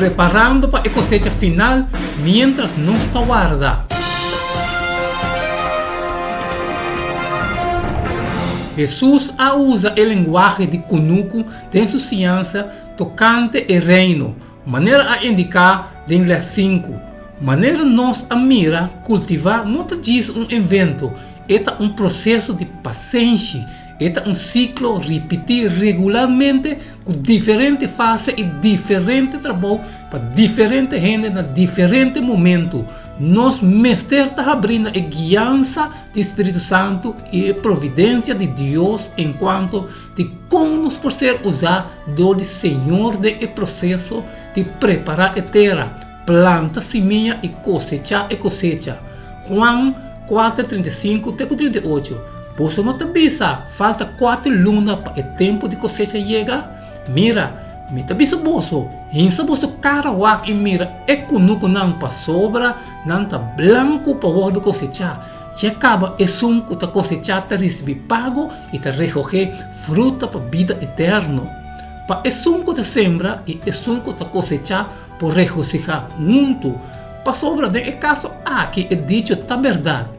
preparando para a cosecha final mientras nos aguarda. Jesús usa o linguagem de conuco de insouciância tocante o reino, maneira a indicar em las 5. Maneira nós a mira cultivar não te diz evento, é processo de paciência, é ciclo repetir regularmente com diferente fase e diferente trabalho para diferente gente na diferente momento. Nós mestre está abrindo a guiança do Espírito Santo e a providência de Deus enquanto de como nos por ser usar do Senhor de processo de preparar a terra, planta, semeia e cosecha. Juan 4:35-38. Você não te avisa, falta 4 lunas para o tempo de cosecha chegar? Mira, me te avisa você, hinsa você carawak e mira, é conuco não para sobra, não tá branco para o de cosechar. E acaba é sunco ta cosechar te receber pago e te recoger fruta para vida eterna. Para é sunco te sembra e é sunco ta cosechar por regocijar junto. Para sobra de caso aqui é dicho ta verdade.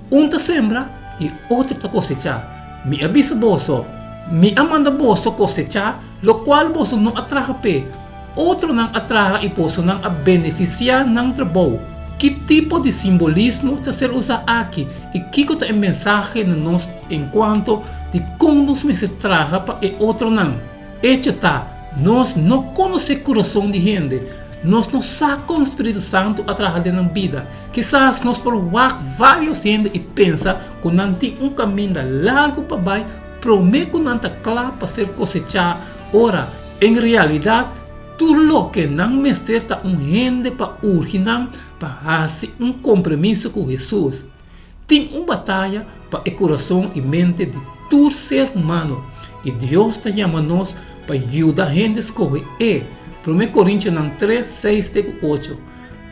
Te sembra e outro te cosechar. Me avisa você, me amanda você cosechar, lo qual você não atraga pé. Outro não atraga e você não a beneficiar não trabalho. Que tipo de simbolismo está ser usado aqui e que é a mensagem nós enquanto de como nos me se traga para o outro não. Hecho tá, nós não conhecemos o coração de gente. Nós não sacamos o Espírito Santo a trabalhar na vida. Quizás nós provar vários gente e pensa que não tem caminho largo para baixo, promete que não está claro para ser cosechar. Ora, em realidade, tudo o que não mestre está gente para urgir para fazer compromisso com Jesus. Tem uma batalha para o coração e mente de todo ser humano. E Deus está chamando nós para ajudar a gente a escolher. 1 Coríntios 3, 6, 8.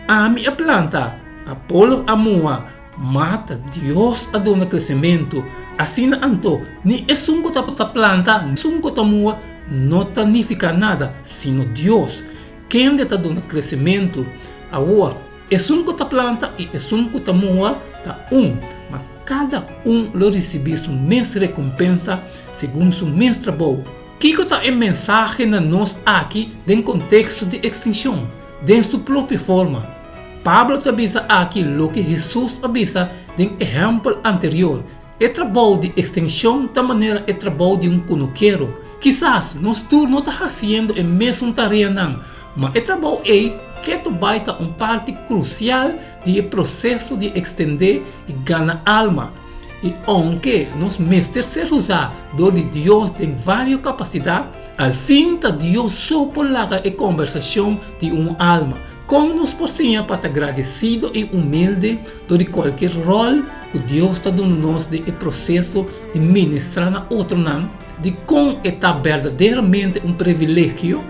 Ame a planta, Apolo amua, mata, Deus a dona crescimento. Assim anto, ni é sunco ta planta, ni sunco ta mua, não tanifica nada, sino Deus. Quem de ta dona crescimento? Agora, é sunco ta planta e é sunco ta mua, mas cada lo recebe sua mesma recompensa, segundo seu mesmo trabalho. Kiko está a mensagem na nós aqui em contexto de extinção, de sua própria forma. Pablo te avisa aqui o que Jesus avisa em exemplo anterior. O trabalho de extinção da maneira é trabalho de conuqueiro. Quizás nós tu não está fazendo a mesma tarefa não, mas o trabalho é que tu vai estar parte crucial do processo de extender e ganhar alma. E aunque nos mestres ser usar de Deus em várias capacidades, al fim Deus só polaga a conversação de uma alma, como nos possível para estar agradecido e humilde de qualquer rol que Deus está dando nos de processo de ministrar na outro não, de como está verdadeiramente privilégio